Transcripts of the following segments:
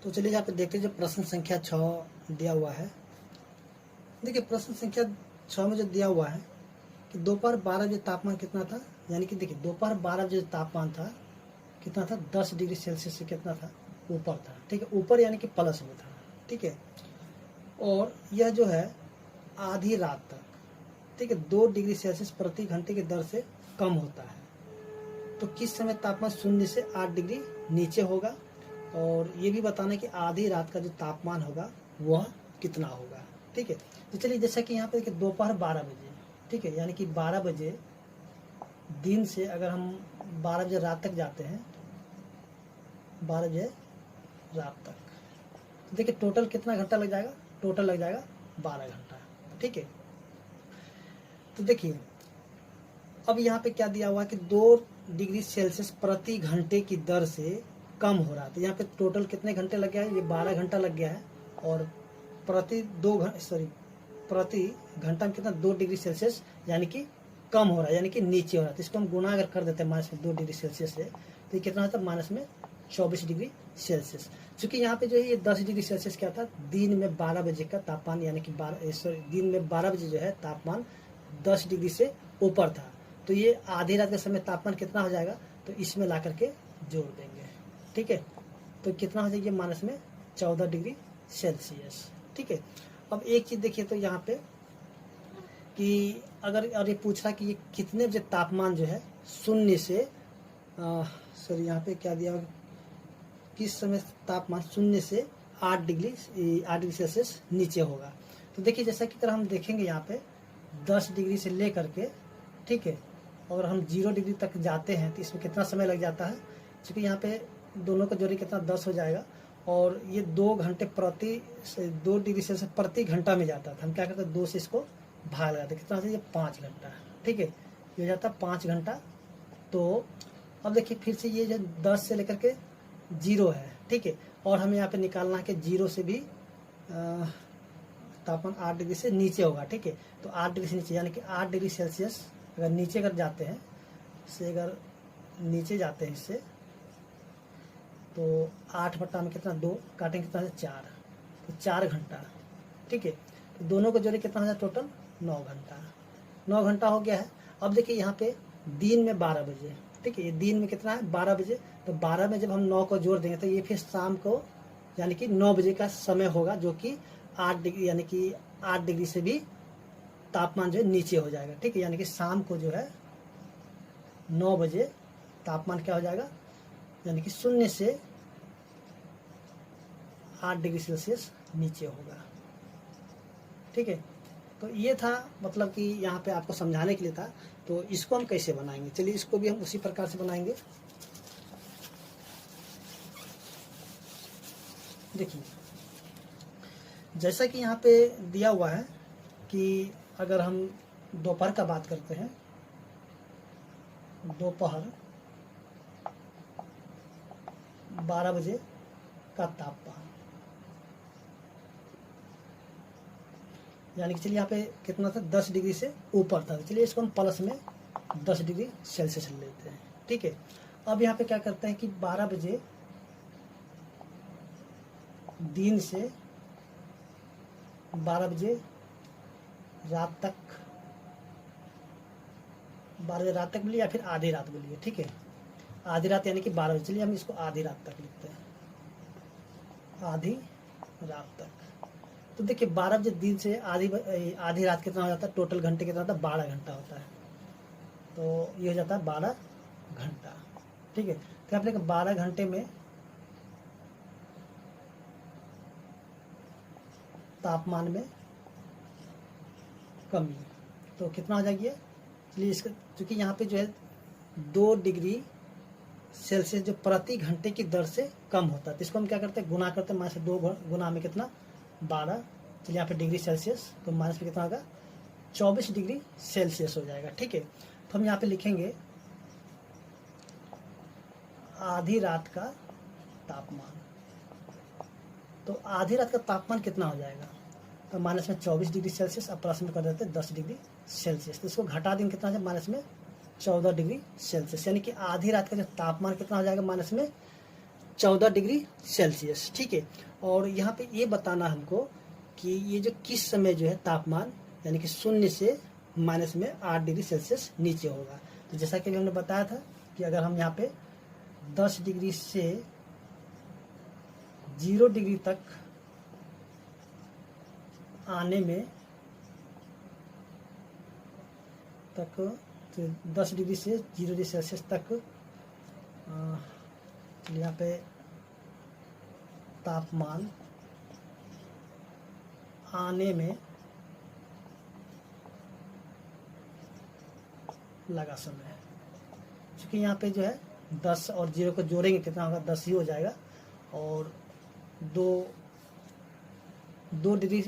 तो चलिए यहाँ पे देखते हैं जो प्रश्न संख्या 6 दिया हुआ है। देखिए प्रश्न संख्या 6 में जो दिया हुआ है कि दोपहर 12 बजे तापमान कितना था, यानी कि देखिए दोपहर 12 बजे तापमान था कितना था, 10 डिग्री सेल्सियस से कितना था, ऊपर था। ठीक है, ऊपर यानी कि प्लस में था। ठीक है, और यह जो है आधी रात तक, ठीक है, 2 डिग्री सेल्सियस प्रति घंटे की दर से कम होता है। तो किस समय तापमान 0 से 8 डिग्री नीचे होगा, और ये भी बताना है कि आधी रात का जो तापमान होगा वह कितना होगा। ठीक है, तो चलिए जैसा कि यहाँ पे देखिए दोपहर 12 बजे, ठीक है, यानी कि 12 बजे दिन से अगर हम 12 बजे रात तक जाते हैं, 12 बजे रात तक, तो देखिए टोटल कितना घंटा लग जाएगा, टोटल लग जाएगा 12 घंटा। ठीक है, तो देखिए अब यहाँ पे क्या दिया हुआ है कि 2 डिग्री सेल्सियस प्रति घंटे की दर से कम हो रहा है। तो यहाँ पे टोटल कितने घंटे लग गया है, ये 12 घंटा लग गया है, और प्रति घंटा में कितना, 2 डिग्री सेल्सियस यानी कि कम हो रहा है, यानी कि नीचे हो रहा है। तो इसको हम गुना अगर कर देते हैं माइनस में 2 डिग्री सेल्सियस से, तो ये कितना होता है माइनस में 24 डिग्री सेल्सियस। चूंकि यहाँ पे जो है ये 10 डिग्री सेल्सियस क्या था, दिन में 12 बजे का तापमान, यानी कि दिन में 12 बजे जो है तापमान 10 डिग्री से ऊपर था। तो ये आधी रात के समय तापमान कितना हो जाएगा, तो इसमें ला करके जोड़ देंगे। ठीक है, तो कितना हो जाएगा माइनस में 14 डिग्री सेल्सियस। ठीक है, अब एक चीज देखिए तो यहाँ पे कि अगर और ये पूछ रहा कि ये कितने बजे तापमान जो है 0 से सॉरी यहाँ पे क्या दिया, किस समय तापमान 0 से 8 डिग्री सेल्सियस नीचे होगा। तो देखिए जैसा कि अगर हम देखेंगे यहाँ पे 10 डिग्री से ले करके, ठीक है, अगर हम 0 डिग्री तक जाते हैं तो इसमें कितना समय लग जाता है, क्योंकि यहाँ पे दोनों का जोड़ी कितना 10 हो जाएगा, और ये 2 घंटे 2 डिग्री सेल्सियस प्रति घंटा में जाता था। हम क्या करते हैं 2 से इसको भाग लगाते, कितना होता है ये 5 घंटा। ठीक है, ये हो जाता है 5 घंटा। तो अब देखिए फिर से ये जो 10 से लेकर के 0 है, ठीक है, और हमें यहाँ पे निकालना है कि 0 से भी तापमान 8 डिग्री से नीचे होगा। ठीक है, तो 8 डिग्री से नीचे यानी कि 8 डिग्री सेल्सियस अगर नीचे अगर जाते हैं, अगर नीचे जाते हैं इससे, तो 8 बट्टा में कितना 2 काटेंगे, कितना है 4, तो 4 घंटा। ठीक है, तो दोनों को जोड़े कितना है टोटल 9 घंटा। 9 घंटा हो गया है। अब देखिए यहाँ पे दिन में 12 बजे, ठीक है, ये दिन में कितना है 12 बजे, तो 12 में जब हम 9 को जोड़ देंगे तो ये फिर शाम को यानी कि 9 बजे का समय होगा, जो कि 8 डिग्री यानी कि 8 डिग्री से भी तापमान जो है नीचे हो जाएगा। ठीक है, यानी कि शाम को जो है 9 बजे तापमान क्या हो जाएगा, यानी कि 0 से 8 डिग्री सेल्सियस नीचे होगा। ठीक है, तो ये था मतलब कि यहाँ पे आपको समझाने के लिए था। तो इसको हम कैसे बनाएंगे, चलिए इसको भी हम उसी प्रकार से बनाएंगे। देखिए जैसा कि यहाँ पे दिया हुआ है कि अगर हम दोपहर का बात करते हैं, दोपहर 12 बजे का तापमान, यानी कि चलिए यहाँ पे कितना था 10 डिग्री से ऊपर था, तो चलिए इसको हम प्लस में 10 डिग्री सेल्सियस लेते हैं। ठीक है, अब यहाँ पे क्या करते हैं कि 12 बजे दिन से 12 बजे रात तक, 12 बजे रात तक बोलिए या फिर आधी रात बोलिए। ठीक है, आधी रात यानी कि 12 बजे, चलिए हम इसको आधी रात तक लिखते हैं, आधी रात तक। तो देखिए 12 बजे दिन से आधी रात कितना हो जाता है, टोटल घंटे कितना होता है 12 घंटा होता है, तो ये हो जाता है 12 घंटा। ठीक है, तो आप लेकर 12 घंटे में तापमान में कमी, तो कितना हो जाएगी, चलिए इसका क्योंकि यहाँ पे जो है 2 डिग्री सेल्सियस जो प्रति घंटे की दर से कम होता है, तो इसको हम क्या करते हैं गुना करते हैं, माइनस 2 गुना में कितना 12, चलिए यहाँ पे डिग्री सेल्सियस, तो माइनस में कितना होगा 24 डिग्री सेल्सियस हो जाएगा। ठीक है, तो हम यहाँ पे लिखेंगे आधी रात का तापमान, तो आधी रात का तापमान कितना हो जाएगा, तो माइनस में 24 डिग्री सेल्सियस, अब प्लस में कर देते हैं 10 डिग्री सेल्सियस, तो इसको घटा देंगे कितना है माइनस में 14 डिग्री सेल्सियस, यानी कि आधी रात का जो तापमान कितना हो जाएगा माइनस में 14 डिग्री सेल्सियस। ठीक है, और यहाँ पे ये बताना हमको कि ये जो किस समय जो है तापमान यानी कि 0 से माइनस में 8 डिग्री सेल्सियस नीचे होगा। तो जैसा कि हमने बताया था कि अगर हम यहाँ पे 10 डिग्री से 0 डिग्री तक आने में तो 10 डिग्री से 0 डिग्री सेल्सियस तक यहाँ पे तापमान आने में लगा समय है, क्योंकि यहाँ पे जो है 10 और 0 को जोड़ेंगे कितना होगा, 10 ही हो जाएगा, और 2 डिग्री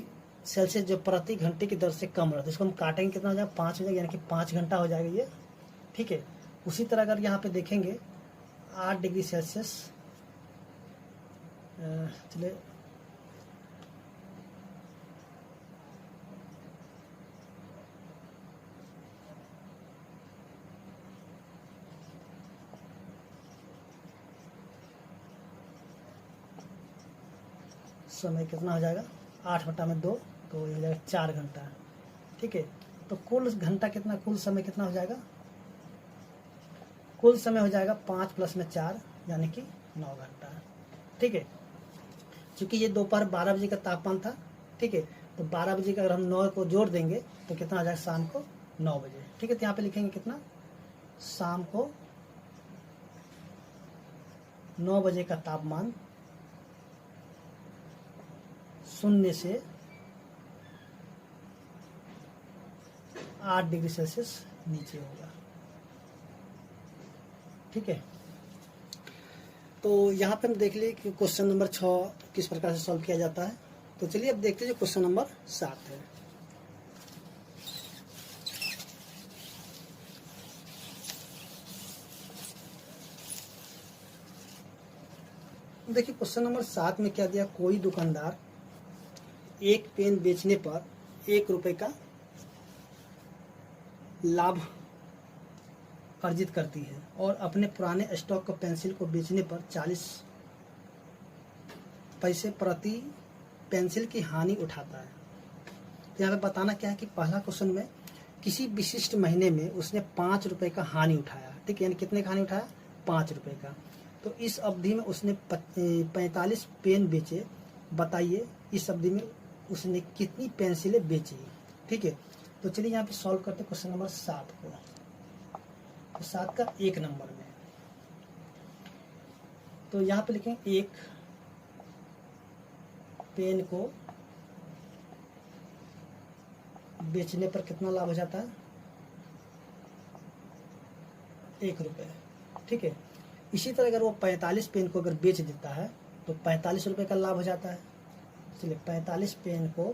सेल्सियस जो प्रति घंटे की दर से कम हो रहा है, तो इसको हम काटेंगे कितना हो जाएगा, 5 हो जाएगा, यानी कि 5 घंटा हो जाएगा ये। ठीक है, उसी तरह अगर यहाँ पे देखेंगे 8 डिग्री सेल्सियस, चलिए समय कितना हो जाएगा, 8/2 तो ये हो जाएगा 4 घंटा। ठीक है, तो कुल घंटा कितना, कुल समय कितना हो जाएगा, कुल समय हो जाएगा 5 + 4 यानी कि 9 घंटा। ठीक है, क्योंकि ये दोपहर 12 बजे का तापमान था। ठीक है, तो 12 बजे का अगर हम 9 को जोड़ देंगे तो कितना आ जाएगा, शाम को 9 बजे। ठीक है, तो यहाँ पे लिखेंगे कितना, शाम को 9 बजे का तापमान 0 से 8 डिग्री सेल्सियस नीचे होगा। ठीक है, तो यहाँ पे हम देख लिए कि क्वेश्चन नंबर 6 किस प्रकार से सॉल्व किया जाता है। तो चलिए अब देखते हैं जो क्वेश्चन नंबर 7 है। देखिए क्वेश्चन नंबर 7 में क्या दिया, कोई दुकानदार एक पेन बेचने पर 1 रुपए का लाभ अर्जित करती है और अपने पुराने स्टॉक का पेंसिल को बेचने पर 40 पैसे प्रति पेंसिल की हानि उठाता है। तो यहाँ पे बताना क्या है कि पहला क्वेश्चन में किसी विशिष्ट महीने में उसने 5 रुपए का हानि उठाया। ठीक है, यानी कितने का हानि उठाया, 5 रुपए का। तो इस अवधि में उसने 45 पेन बेचे। बताइए इस अवधि में उसने कितनी पेंसिलें बेची। ठीक है, तो चलिए यहाँ पे सॉल्व करते क्वेश्चन नंबर 7 को। तो 7 का 1 नंबर में तो यहाँ पे लिखें, एक पेन को बेचने पर कितना लाभ हो जाता है, 1 रुपये। ठीक है, इसी तरह अगर वो 45 पेन को अगर बेच देता है तो 45 रुपये का लाभ हो जाता है। चलिए 45 पेन को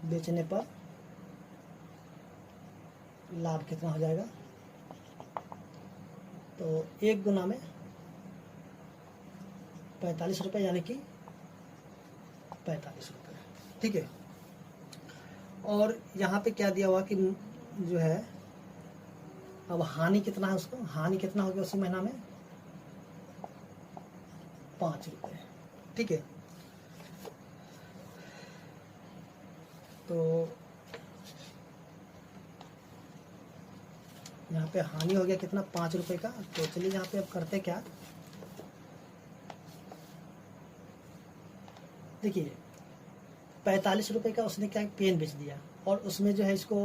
बेचने पर लाभ कितना हो जाएगा, तो 1 गुना में 45 रुपये यानी कि 45 रुपये। ठीक है, और यहाँ पे क्या दिया हुआ कि जो है अब हानि कितना है, उसको हानि कितना हो गया उसी महीना में, 5 रुपये। ठीक है, तो यहाँ पे हानि हो गया कितना, 5 रुपये का। तो चलिए यहाँ पे अब करते क्या, देखिए 45 रुपये का उसने क्या पेन बेच दिया और उसमें जो है इसको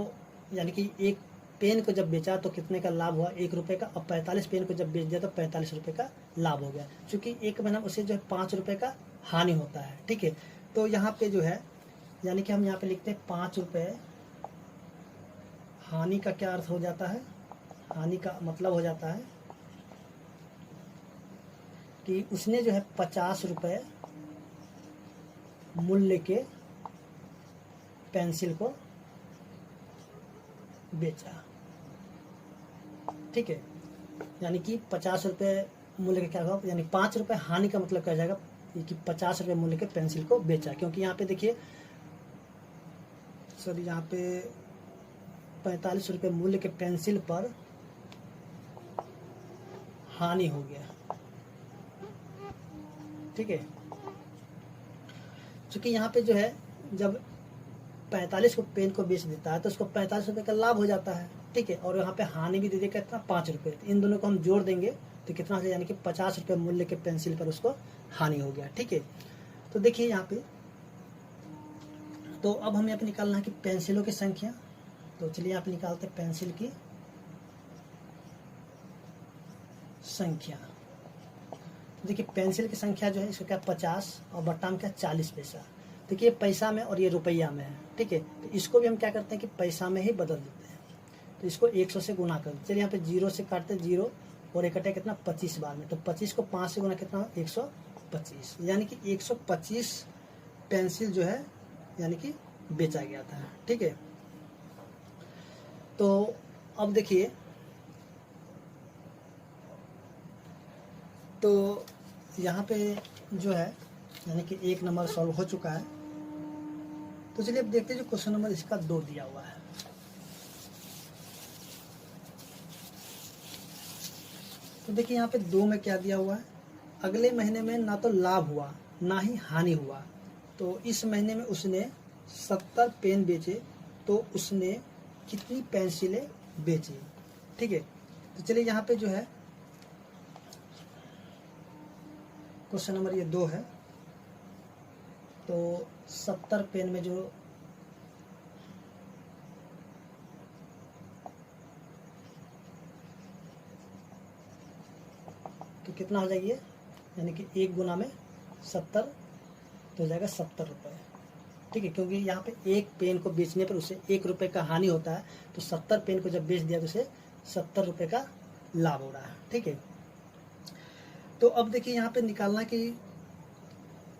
यानी कि एक पेन को जब बेचा तो कितने का लाभ हुआ, 1 रुपये का। अब 45 पेन को जब बेच दिया तो 45 रुपये का लाभ हो गया, क्योंकि एक महीना उसे जो है 5 रुपये का हानि होता है। ठीक है, तो यहाँ पे जो है यानी कि हम यहाँ पे लिखते हैं 5 रुपये। हानि का क्या अर्थ हो जाता है, हानि का मतलब हो जाता है कि उसने जो है 50 रुपये मूल्य के पेंसिल को बेचा। ठीक है, यानी कि 50 रुपये मूल्य का क्या होगा, यानी 5 रुपये हानि का मतलब क्या जाएगा कि 50 रुपये मूल्य के पेंसिल को बेचा। क्योंकि यहाँ पे देखिए सर, यहाँ पे 45 रुपये मूल्य के पेंसिल पर हानि हो गया, ठीक है। क्योंकि यहाँ पे जो है जब 45 को पेन को बेच देता है तो उसको 45 रुपये का लाभ हो जाता है, ठीक है। और यहाँ पे हानि भी दे देगा कितना, 5 रुपये। तो इन दोनों को हम जोड़ देंगे तो कितना हो जाए, यानी कि 50 रुपये मूल्य के पेंसिल पर उसको हानि हो गया, ठीक है। तो देखिए यहाँ पे, तो अब हमें यहाँ पे निकालना है कि पेंसिलों की संख्या। तो चलिए यहाँ पे निकालते हैं पेंसिल की संख्या। देखिए पेंसिल की संख्या जो है इसको क्या 50 और बट्टा में क्या 40 पैसा। देखिए पैसा में और ये रुपया में है, ठीक है। तो इसको भी हम क्या करते हैं कि पैसा में ही बदल देते हैं। तो इसको 100 से गुना कर, चलिए यहाँ पे 0 से काटते हैं, 0 और एक कटे कितना 25 बार में। तो 25 को 5 से गुना कितना 125, यानी कि 125 पेंसिल जो है यानी कि बेचा गया था, ठीक है। तो अब देखिए, तो यहाँ पे जो है यानी कि 1 नंबर सॉल्व हो चुका है। तो चलिए अब देखते हैं जो क्वेश्चन नंबर इसका 2 दिया हुआ है। तो देखिए यहाँ पे 2 में क्या दिया हुआ है, अगले महीने में ना तो लाभ हुआ ना ही हानि हुआ, तो इस महीने में उसने 70 पेन बेचे, तो उसने कितनी पेंसिलें बेची, ठीक है। तो चलिए यहाँ पे जो है क्वेश्चन नंबर ये 2 है। तो 70 पेन में जो तो कितना हो जाएगी, यानी कि 1 गुना में 70 तो हो जाएगा 70 रुपये, ठीक है। क्योंकि यहाँ पे 1 पेन को बेचने पर उसे 1 रुपये का हानि होता है, तो 70 पेन को जब बेच दिया तो उसे 70 रुपये का लाभ हो रहा है, ठीक है। तो अब देखिए यहाँ पे निकालना कि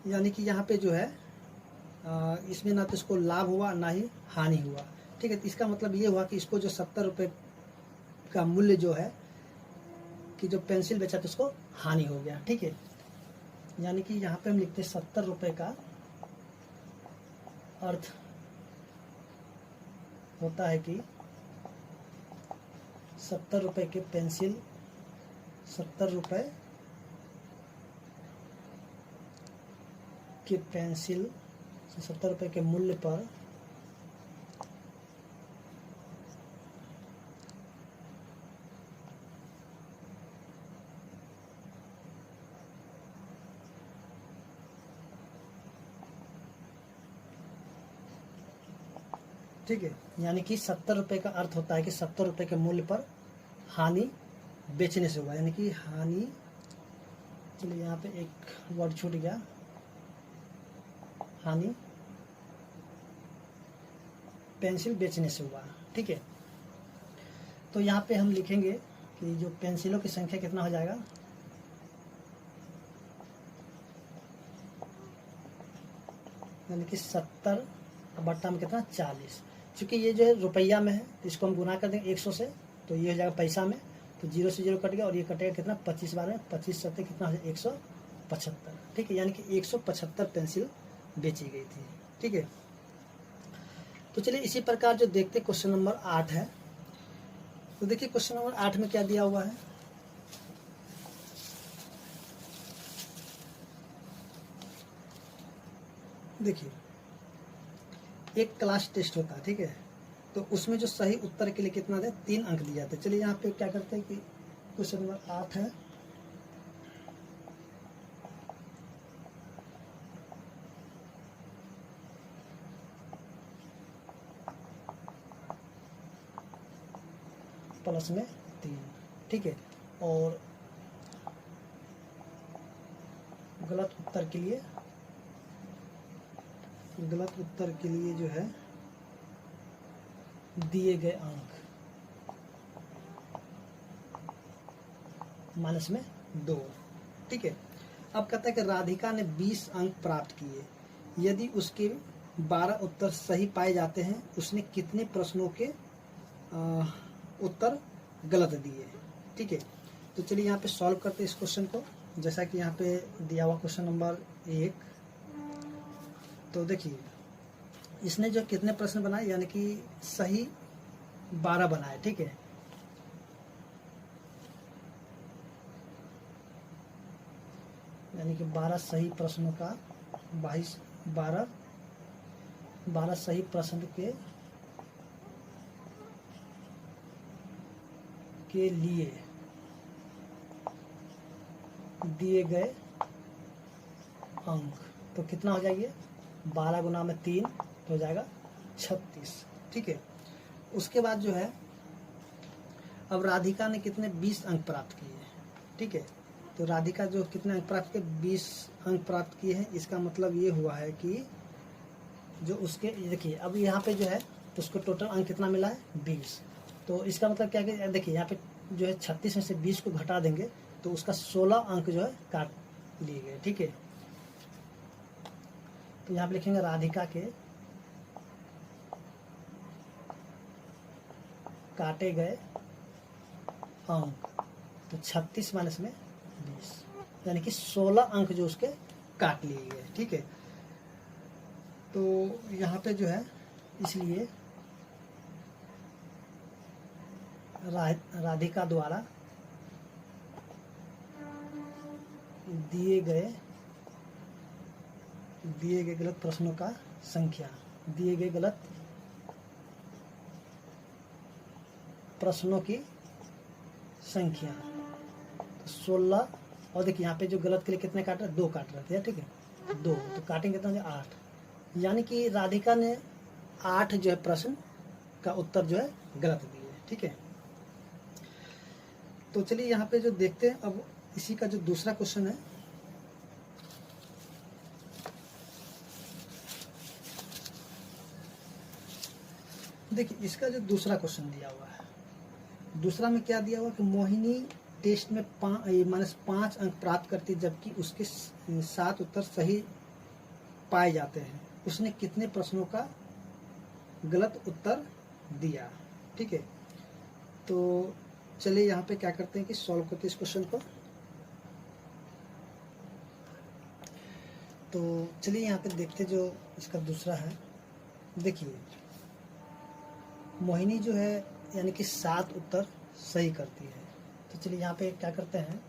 यानी कि यहाँ पे जो है इसमें ना तो इसको लाभ हुआ ना ही हानि हुआ, ठीक है। तो इसका मतलब ये हुआ कि इसको जो 70 रुपये का मूल्य जो है कि जो पेंसिल बेचा तो उसको हानि हो गया, ठीक है। यानी कि यहाँ पे हम लिखते हैं 70 रुपये का अर्थ होता है कि 70 रुपये के पेंसिल, 70 रुपये के पेंसिल 70 रुपये के मूल्य पर ठीक है। यानी कि 70 रुपये का अर्थ होता है कि 70 रुपये के मूल्य पर हानि बेचने से हुआ, यानी कि हानि, चलिए यहाँ पे एक वर्ड छूट गया, हानि पेंसिल बेचने से हुआ, ठीक है। तो यहाँ पे हम लिखेंगे कि जो पेंसिलों की संख्या कितना हो जाएगा, यानी कि 70 बट्टा में कितना 40। चूंकि ये जो है रुपया में है तो इसको हम गुना कर देंगे 100 से, तो ये हो जाएगा पैसा में, तो 0 से 0 कट गया और ये कटेगा कितना 25 बार में, 25 सत्ते कितना हो जाएगा 175, ठीक है। यानी कि 175 पेंसिल बेची गई थी, ठीक है। तो चलिए इसी प्रकार जो देखते क्वेश्चन नंबर 8 है। तो देखिए क्वेश्चन नंबर 8 में क्या दिया हुआ है, देखिए एक क्लास टेस्ट होता है, ठीक है। तो उसमें जो सही उत्तर के लिए कितना है 3 अंक दिए जाते हैं। चलिए यहाँ पे क्या करते हैं कि क्वेश्चन नंबर 8 है, प्लस में 3, ठीक है। और गलत उत्तर के लिए जो है दिए गए अंक माइनस में 2, ठीक है। अब कहता है कि राधिका ने 20 अंक प्राप्त किए, यदि उसके 12 उत्तर सही पाए जाते हैं, उसने कितने प्रश्नों के उत्तर गलत दिए, ठीक है। तो चलिए यहाँ पे सॉल्व करते हैं इस क्वेश्चन को, जैसा कि यहाँ पे दिया हुआ क्वेश्चन नंबर 1। तो देखिए इसने जो कितने प्रश्न बनाए, यानी कि सही 12 बनाए, ठीक है। यानी कि 12 सही प्रश्नों का 12 सही प्रश्न के लिए दिए गए अंक, तो कितना हो जाएगी 12 गुना में 3 तो हो जाएगा 36। ठीक है, उसके बाद जो है अब राधिका ने कितने 20 अंक प्राप्त किए हैं। ठीक है, तो राधिका जो कितने अंक प्राप्त किए 20 अंक प्राप्त किए हैं। इसका मतलब ये हुआ है कि जो उसके देखिए अब यहाँ पे जो है तो उसको टोटल अंक कितना मिला है 20। तो इसका मतलब क्या कि देखिए यहाँ पे जो है 36 में से 20 को घटा देंगे तो उसका 16 अंक जो है काट लिए गए। ठीक है, तो यहाँ पे लिखेंगे राधिका के काटे गए अंक, तो 36 माइनस में 20 यानी कि 16 अंक जो उसके काट लिए गए। ठीक है, तो यहाँ पे जो है इसलिए राधिका द्वारा दिए गए गलत प्रश्नों का संख्या, दिए गए गलत प्रश्नों की संख्या 16। और देखिए यहाँ पे जो गलत के लिए कितने काट रहे हैं 2 काट रहे थे। ठीक है, 2 तो काटेंगे कितना 8, यानी कि राधिका ने 8 जो है प्रश्न का उत्तर जो है गलत दिए। ठीक है, तो चलिए यहाँ पे जो देखते हैं अब इसी का जो दूसरा क्वेश्चन है, देखिए इसका जो दूसरा क्वेश्चन दिया हुआ है, दूसरा में क्या दिया हुआ कि मोहिनी टेस्ट में -5 अंक प्राप्त करती जबकि उसके 7 उत्तर सही पाए जाते हैं। उसने कितने प्रश्नों का गलत उत्तर दिया। ठीक है, तो चलिए यहाँ पे क्या करते हैं कि सॉल्व करते हैं इस क्वेश्चन को। तो चलिए यहाँ पे देखते जो इसका दूसरा है। देखिए मोहिनी जो है यानी कि 7 उत्तर सही करती है। तो चलिए यहाँ पे क्या करते हैं,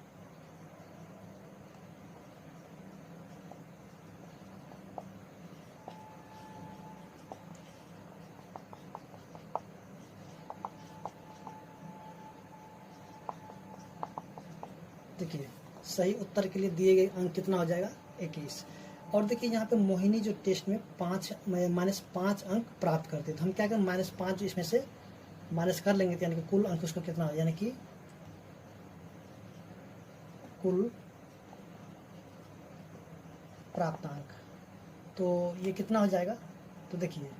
देखिए सही उत्तर के लिए दिए गए अंक कितना हो जाएगा 21। और देखिए यहाँ पे मोहिनी जो टेस्ट में -5 अंक प्राप्त करते, तो हम क्या करें -5 इसमें से माइनस कर लेंगे, तो यानी कि कुल अंक उसको कितना हो, यानी कि कुल प्राप्त अंक, तो ये कितना हो जाएगा। तो देखिए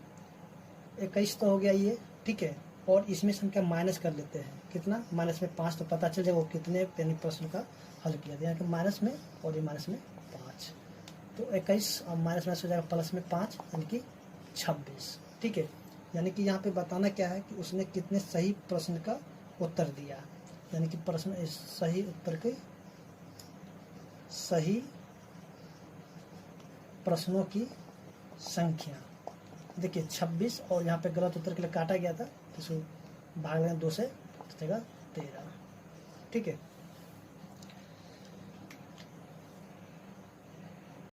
21 तो हो गया ये। ठीक है, और इसमें से हम क्या माइनस कर लेते हैं, कितना माइनस में 5, तो पता चल जाएगा वो कितने यानी प्रश्न का हल किया था, यानी कि माइनस में और ये माइनस में 5, तो 21 और माइनस हो जाएगा प्लस में 5 यानी कि 26। ठीक है, यानी कि यहाँ पे बताना क्या है कि उसने कितने सही प्रश्न का उत्तर दिया, यानी कि प्रश्न सही उत्तर के सही प्रश्नों की संख्या। देखिए 26 और यहाँ पे गलत उत्तर के लिए काटा गया था, तो इसको भाग लेंगे 2 से, तो 13। ठीक है।